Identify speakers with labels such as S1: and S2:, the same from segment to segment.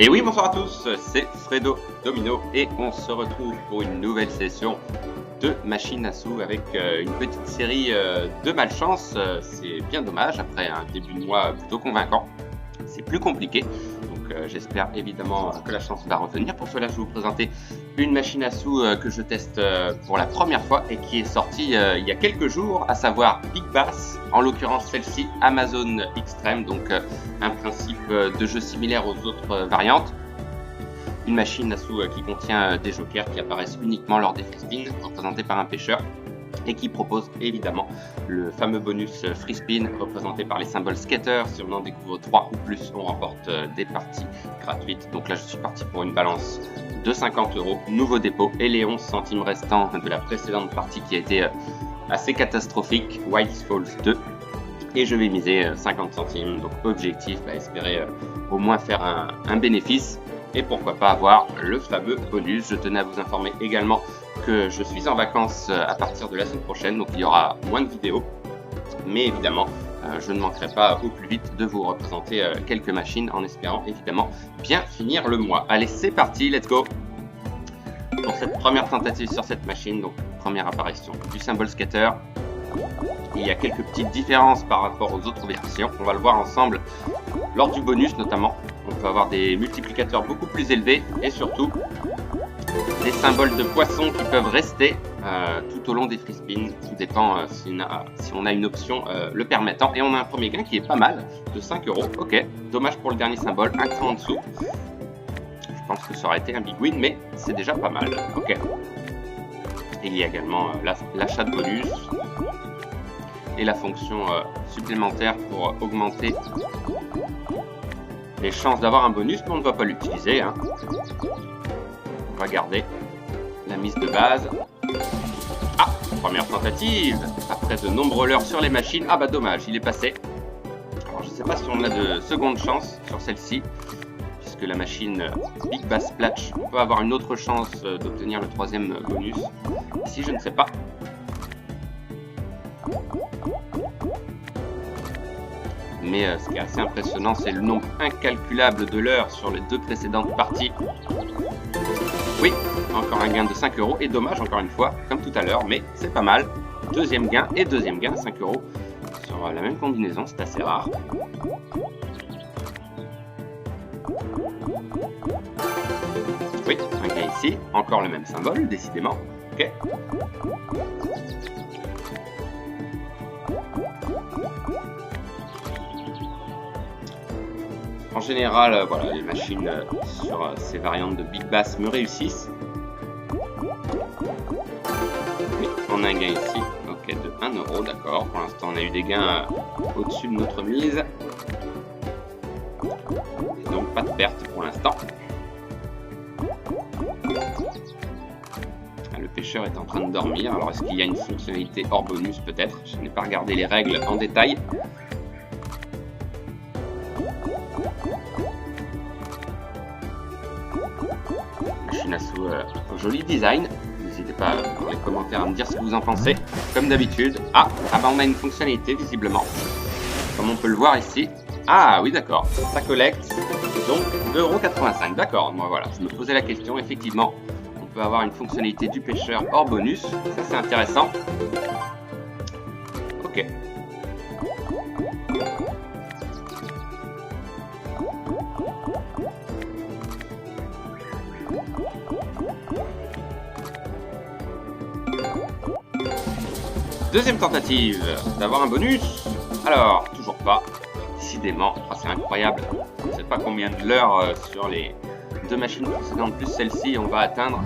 S1: Et oui, bonsoir à tous, c'est Fredo Domino et on se retrouve pour une nouvelle session de machine à sous avec une petite série de malchance. C'est bien dommage, après un début de mois plutôt convaincant, c'est plus compliqué. Donc j'espère évidemment que la chance va revenir. Pour cela, je vais vous présenter une machine à sous que je teste pour la première fois et qui est sortie il y a quelques jours, à savoir Big Bass, en l'occurrence celle-ci Amazon Extreme, donc un principe de jeu similaire aux autres variantes. Une machine à sous qui contient des jokers qui apparaissent uniquement lors des free spins, représentés par un pêcheur, et qui propose évidemment le fameux bonus free spin représenté par les symboles skater. Si on en découvre 3 ou plus, on remporte des parties gratuites. Donc là, je suis parti pour une balance de 50 €, nouveau dépôt, et les 11 centimes restants de la précédente partie qui a été assez catastrophique, Wild Falls 2. Et je vais miser 50 centimes. Donc objectif, espérer au moins faire un bénéfice. Et pourquoi pas avoir le fameux bonus. Je tenais à vous informer également que je suis en vacances à partir de la semaine prochaine, donc il y aura moins de vidéos. Mais évidemment, je ne manquerai pas au plus vite de vous représenter quelques machines en espérant évidemment bien finir le mois. Allez, c'est parti, let's go! Pour cette première tentative sur cette machine, donc première apparition du symbole skater. Il y a quelques petites différences par rapport aux autres versions, on va le voir ensemble lors du bonus notamment. On peut avoir des multiplicateurs beaucoup plus élevés et surtout des symboles de poissons qui peuvent rester tout au long des free spins. Tout dépend si on a une option le permettant. Et on a un premier gain qui est pas mal, de 5 €. Ok, dommage pour le dernier symbole, un cran en dessous. Je pense que ça aurait été un big win, mais c'est déjà pas mal. Ok. Et il y a également l'achat de bonus et la fonction supplémentaire pour augmenter les chances d'avoir un bonus, mais on ne va pas l'utiliser. On va garder la mise de base. Ah, première tentative. Après de nombreux leurres sur les machines. Ah bah dommage, il est passé. Alors je ne sais pas si on a de seconde chance sur celle-ci, puisque la machine Big Bass Splash peut avoir une autre chance d'obtenir le troisième bonus. Ici, je ne sais pas. Mais ce qui est assez impressionnant, c'est le nombre incalculable de leurres sur les deux précédentes parties. Oui, encore un gain de 5 € et dommage encore une fois, comme tout à l'heure, mais c'est pas mal. Deuxième gain et deuxième gain, 5 € sur la même combinaison, c'est assez rare. Oui, un gain ici, encore le même symbole, décidément. Ok. En général, voilà, les machines sur ces variantes de Big Bass me réussissent. Oui, on a un gain ici, ok, de 1 €, d'accord. Pour l'instant, on a eu des gains au-dessus de notre mise. Et donc, pas de perte pour l'instant. Le pêcheur est en train de dormir. Alors, est-ce qu'il y a une fonctionnalité hors bonus? Peut-être. Je n'ai pas regardé les règles en détail. Machine à sous au joli design. N'hésitez pas dans les commentaires à me dire ce que vous en pensez. Comme d'habitude. Ah bah on a une fonctionnalité visiblement. Comme on peut le voir ici. Ah oui, d'accord. Ça collecte donc 2,85 €. D'accord. Moi voilà, je me posais la question. Effectivement, on peut avoir une fonctionnalité du pêcheur hors bonus. Ça c'est intéressant. Ok. Deuxième tentative d'avoir un bonus. Alors, toujours pas. Décidément, c'est incroyable. Je ne sais pas combien de leurres sur les deux machines précédentes, plus celle-ci, on va atteindre.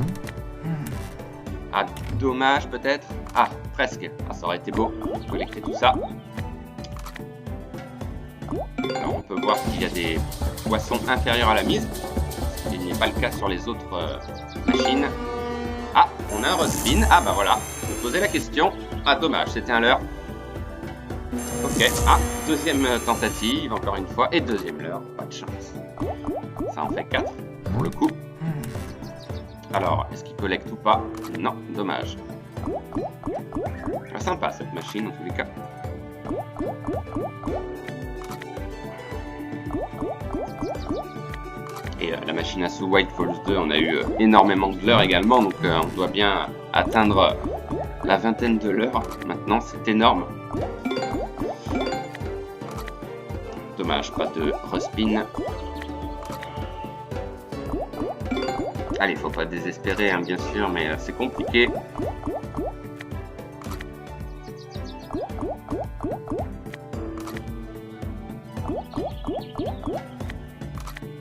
S1: Ah, dommage peut-être. Ah, presque. Ah, ça aurait été beau de collecter tout ça. Alors, on peut voir qu'il y a des poissons inférieurs à la mise. Il n'y a pas le cas sur les autres machines. Ah, on a un respin. Ah, bah voilà. Je me posais la question. Ah, dommage, c'était un leurre. Ok, ah, deuxième tentative, encore une fois, et deuxième leurre, pas de chance. Ça en fait 4 pour le coup. Alors, est-ce qu'il collecte ou pas? Non, dommage. Sympa cette machine en tous les cas. Et la machine à sous White Falls 2, on a eu énormément de l'heure également, donc on doit bien atteindre la vingtaine de l'heure. Maintenant, c'est énorme. Dommage, pas de respin. Allez, faut pas désespérer, hein, bien sûr, mais c'est compliqué.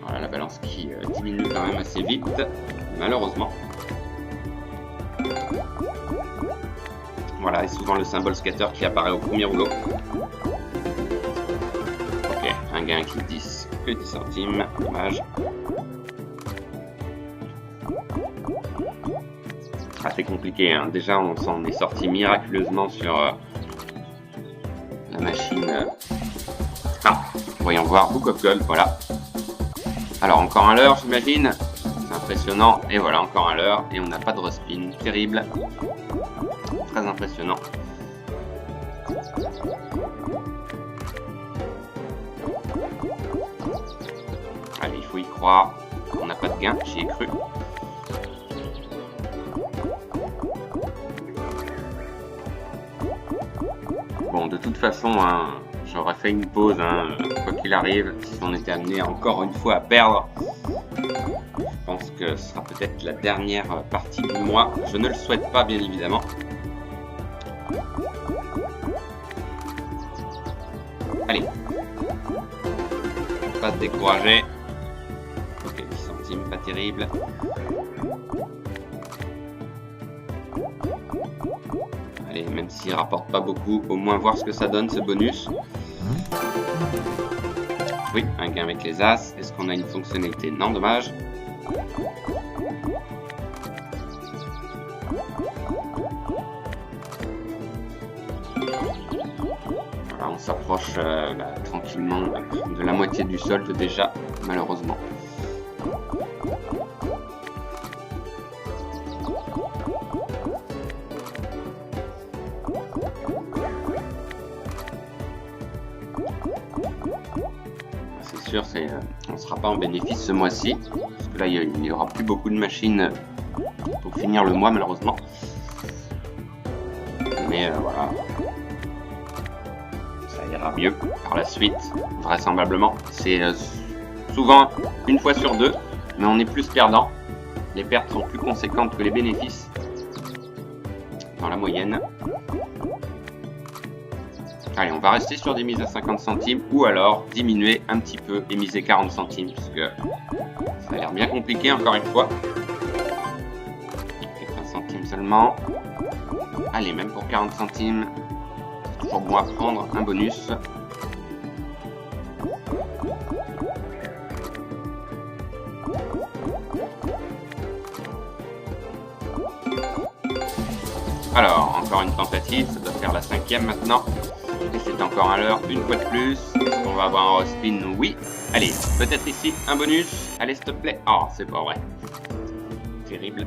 S1: Voilà, la balance qui diminue quand même assez vite, malheureusement. Voilà, et souvent le symbole scatter qui apparaît au premier rouleau. Ok, un gain qui 10 que 10 centimes, dommage. Assez compliqué, hein. Déjà on s'en est sorti miraculeusement sur la machine. Ah, voyons voir, Book of Gold, voilà. Alors encore un leurre, j'imagine. C'est impressionnant, et voilà, encore un leurre, et on n'a pas de respin, terrible. Très impressionnant. Allez, il faut y croire. On n'a pas de gain, j'y ai cru. Bon, de toute façon, hein, j'aurais fait une pause, hein, quoi qu'il arrive, si on était amené encore une fois à perdre. Je pense que ce sera peut-être la dernière partie du mois. Je ne le souhaite pas, bien évidemment. Allez. Faut pas se décourager. Ok, 10 centimes, pas terrible. Allez, même s'il rapporte pas beaucoup, au moins voir ce que ça donne, ce bonus. Oui, un gain avec les As. Est-ce qu'on a une fonctionnalité? Non, dommage. Voilà, on s'approche tranquillement de la moitié du solde déjà, malheureusement. On ne sera pas en bénéfice ce mois-ci, parce que là il n'y aura plus beaucoup de machines pour finir le mois malheureusement. Mais voilà, ça ira mieux par la suite, vraisemblablement. C'est souvent une fois sur deux, mais on est plus perdant. Les pertes sont plus conséquentes que les bénéfices dans la moyenne. Allez, on va rester sur des mises à 50 centimes ou alors diminuer un petit peu et miser 40 centimes parce que ça a l'air bien compliqué encore une fois. 20 centimes seulement. Allez, même pour 40 centimes, c'est toujours bon à prendre un bonus. Alors, encore une tentative, ça doit faire la 5e maintenant. Et c'est encore un leurre, une fois de plus. Est-ce qu'on va avoir un respin? Oui. Allez, peut-être ici, un bonus. Allez, s'il te plaît. Oh, c'est pas vrai. Terrible.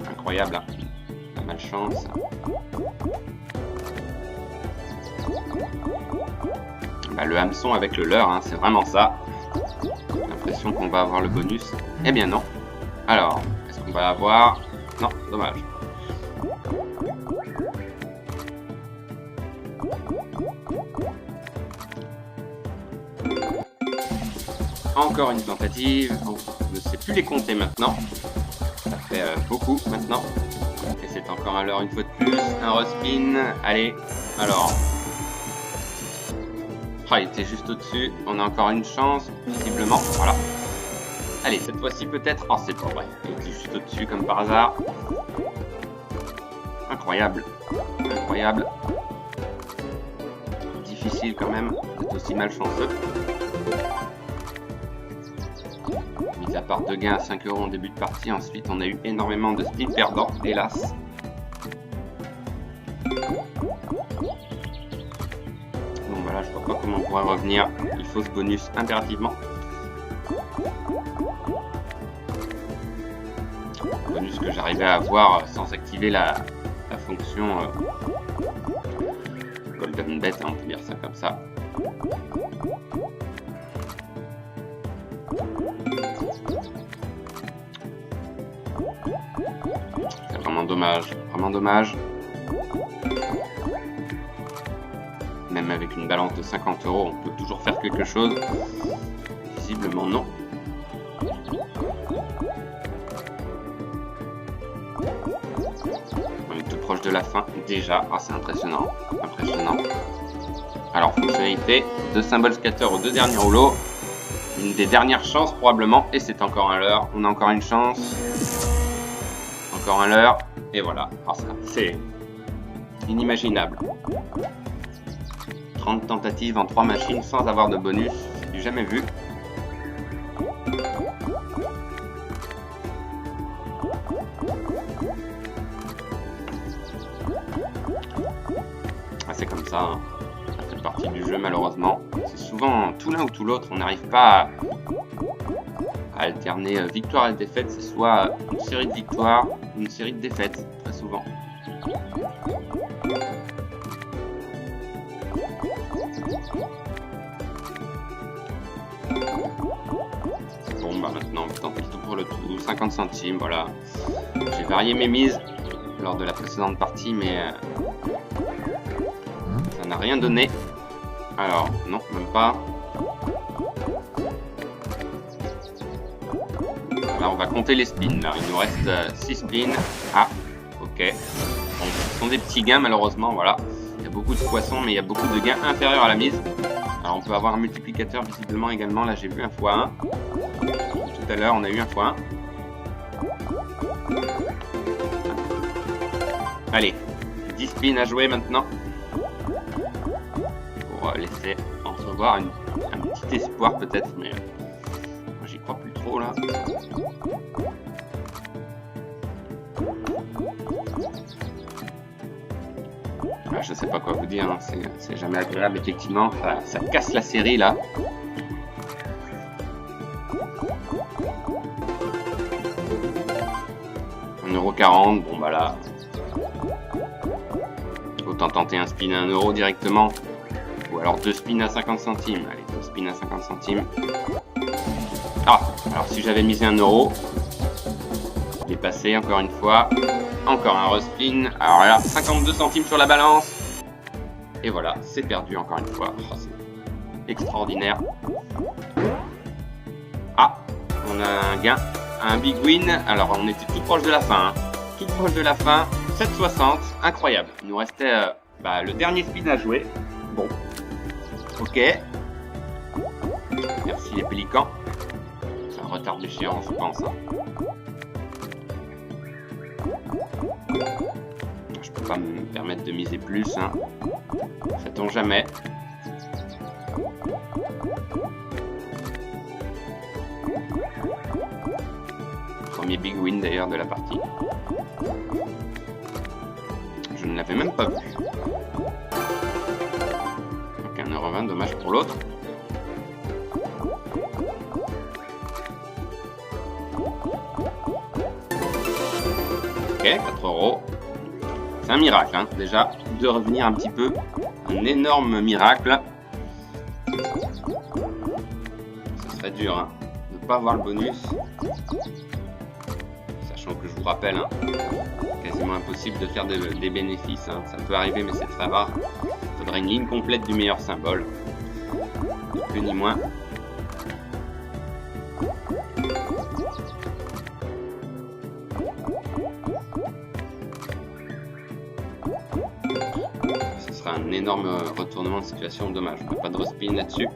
S1: Incroyable. Hein. La malchance. Bah, le hameçon avec le leurre, hein, c'est vraiment ça. J'ai l'impression qu'on va avoir le bonus. Eh bien non. Alors, est-ce qu'on va avoir? Non, dommage. Encore une tentative. Oh, je ne sais plus les compter maintenant. Ça fait beaucoup maintenant. Et c'est encore un leurre une fois de plus. Un respin. Allez. Alors. Oh, il était juste au-dessus. On a encore une chance, visiblement. Voilà. Allez, cette fois-ci peut-être. Oh, c'est pas vrai. Il était juste au-dessus comme par hasard. Incroyable. Incroyable. Difficile quand même d'être aussi malchanceux. Mis à part 2 gains à 5 € en début de partie, ensuite on a eu énormément de spins perdants, hélas. Bon voilà, je vois pas comment on pourrait revenir. Il faut ce bonus impérativement. Bonus que j'arrivais à avoir sans activer la fonction Golden Bet, hein, on peut dire ça comme ça. dommage, vraiment dommage. Même avec une balance de 50 €, on peut toujours faire quelque chose. Visiblement non. On est tout proche de la fin déjà. Ah, c'est impressionnant, impressionnant. Alors, fonctionnalité, 2 symboles scatter aux 2 derniers rouleaux. Une des dernières chances probablement. Et c'est encore un leurre. On a encore une chance. Encore un leurre. Et voilà. Ah, c'est inimaginable. 30 tentatives en 3 machines sans avoir de bonus. C'est du jamais vu. Ah, c'est comme ça, hein. Ça fait partie du jeu malheureusement. C'est souvent tout l'un ou tout l'autre. On n'arrive pas à alterner victoire et défaite. C'est soit une série de victoires ou une série de défaites, très souvent. Bon, bah maintenant, tant pis tout pour le tout. 50 centimes, voilà. J'ai varié mes mises lors de la précédente partie, mais ça n'a rien donné. Alors, non, même pas. Là, on va compter les spins. Là. Il nous reste 6 spins. Ah, ok. Bon, ce sont des petits gains, malheureusement, voilà. Il y a beaucoup de poissons, mais il y a beaucoup de gains inférieurs à la mise. Alors, on peut avoir un multiplicateur, visiblement, également. Là, j'ai vu un x1. Tout à l'heure, on a eu un x1. Allez, 10 spins à jouer maintenant. Pour laisser entrevoir un petit espoir peut-être, mais j'y crois plus trop là. Ah, je sais pas quoi vous dire, hein. C'est jamais agréable effectivement, ça casse la série là. €1,40, bon bah là. Autant tenter un spin à 1 € directement. Ou alors 2 spins à 50 centimes. Allez, 2 spins à 50 centimes. Ah, alors si j'avais misé 1 €, il est passé encore une fois. Encore un respin. Alors là, 52 centimes sur la balance. Et voilà, c'est perdu encore une fois. Oh, c'est extraordinaire. Ah, on a un gain, un big win. Alors on était tout proche de la fin. Hein. Tout proche de la fin. 7,60. Incroyable. Il nous restait le dernier spin à jouer. Bon. Ok. Merci les pélicans. C'est un retard d'échéance, je pense. Hein. Je peux pas me permettre de miser plus. Hein. Sait-on jamais. Premier big win d'ailleurs de la partie. Je ne l'avais même pas vu. Donc 1,20 €, dommage pour l'autre. Ok, 4 €. C'est un miracle, hein, déjà, de revenir un petit peu. Un énorme miracle. Ça serait dur, hein, de ne pas avoir le bonus. Sachant que je vous rappelle, hein, quasiment impossible de faire des bénéfices. Hein. Ça peut arriver, mais c'est très rare. Il faudrait une ligne complète du meilleur symbole. Ni plus ni moins. Ce sera un énorme retournement de situation. Dommage, on n'a pas de respin là-dessus.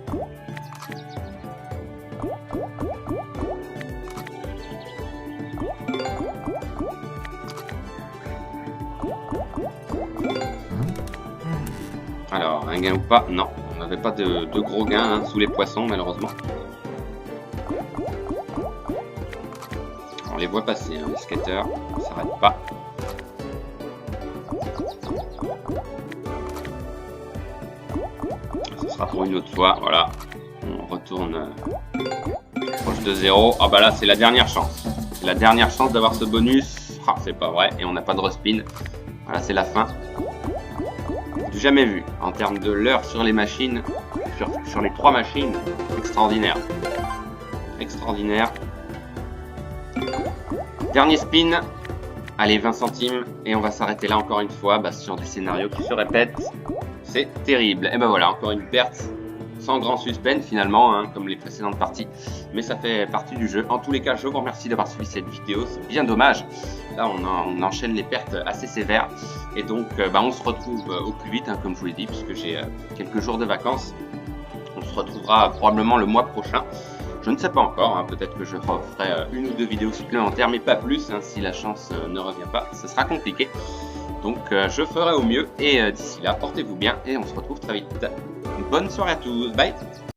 S1: Alors, un gain ou pas? Non, on n'avait pas de gros gains hein, sous les poissons, malheureusement. On les voit passer, hein, les skateurs, ça ne s'arrête pas. Ce sera pour une autre fois, voilà. On retourne proche de 0. Ah bah là, c'est la dernière chance. C'est la dernière chance d'avoir ce bonus. Ah, c'est pas vrai, et on n'a pas de respin. Voilà, c'est la fin. Du jamais vu en termes de l'heure sur les machines, sur les 3 machines, extraordinaire. Extraordinaire. Dernier spin. Allez, 20 centimes, et on va s'arrêter là encore une fois sur des scénarios qui se répètent. C'est terrible. Et ben voilà, encore une perte sans grand suspense finalement, hein, comme les précédentes parties. Mais ça fait partie du jeu. En tous les cas, je vous remercie d'avoir suivi cette vidéo. C'est bien dommage. Là, on enchaîne les pertes assez sévères. Et donc, on se retrouve au plus vite, hein, comme je vous l'ai dit, puisque j'ai quelques jours de vacances. On se retrouvera probablement le mois prochain. Je ne sais pas encore, hein, peut-être que je referai une ou deux vidéos supplémentaires, mais pas plus, hein, si la chance ne revient pas, ce sera compliqué. Donc je ferai au mieux, et d'ici là, portez-vous bien, et on se retrouve très vite. Bonne soirée à tous, bye!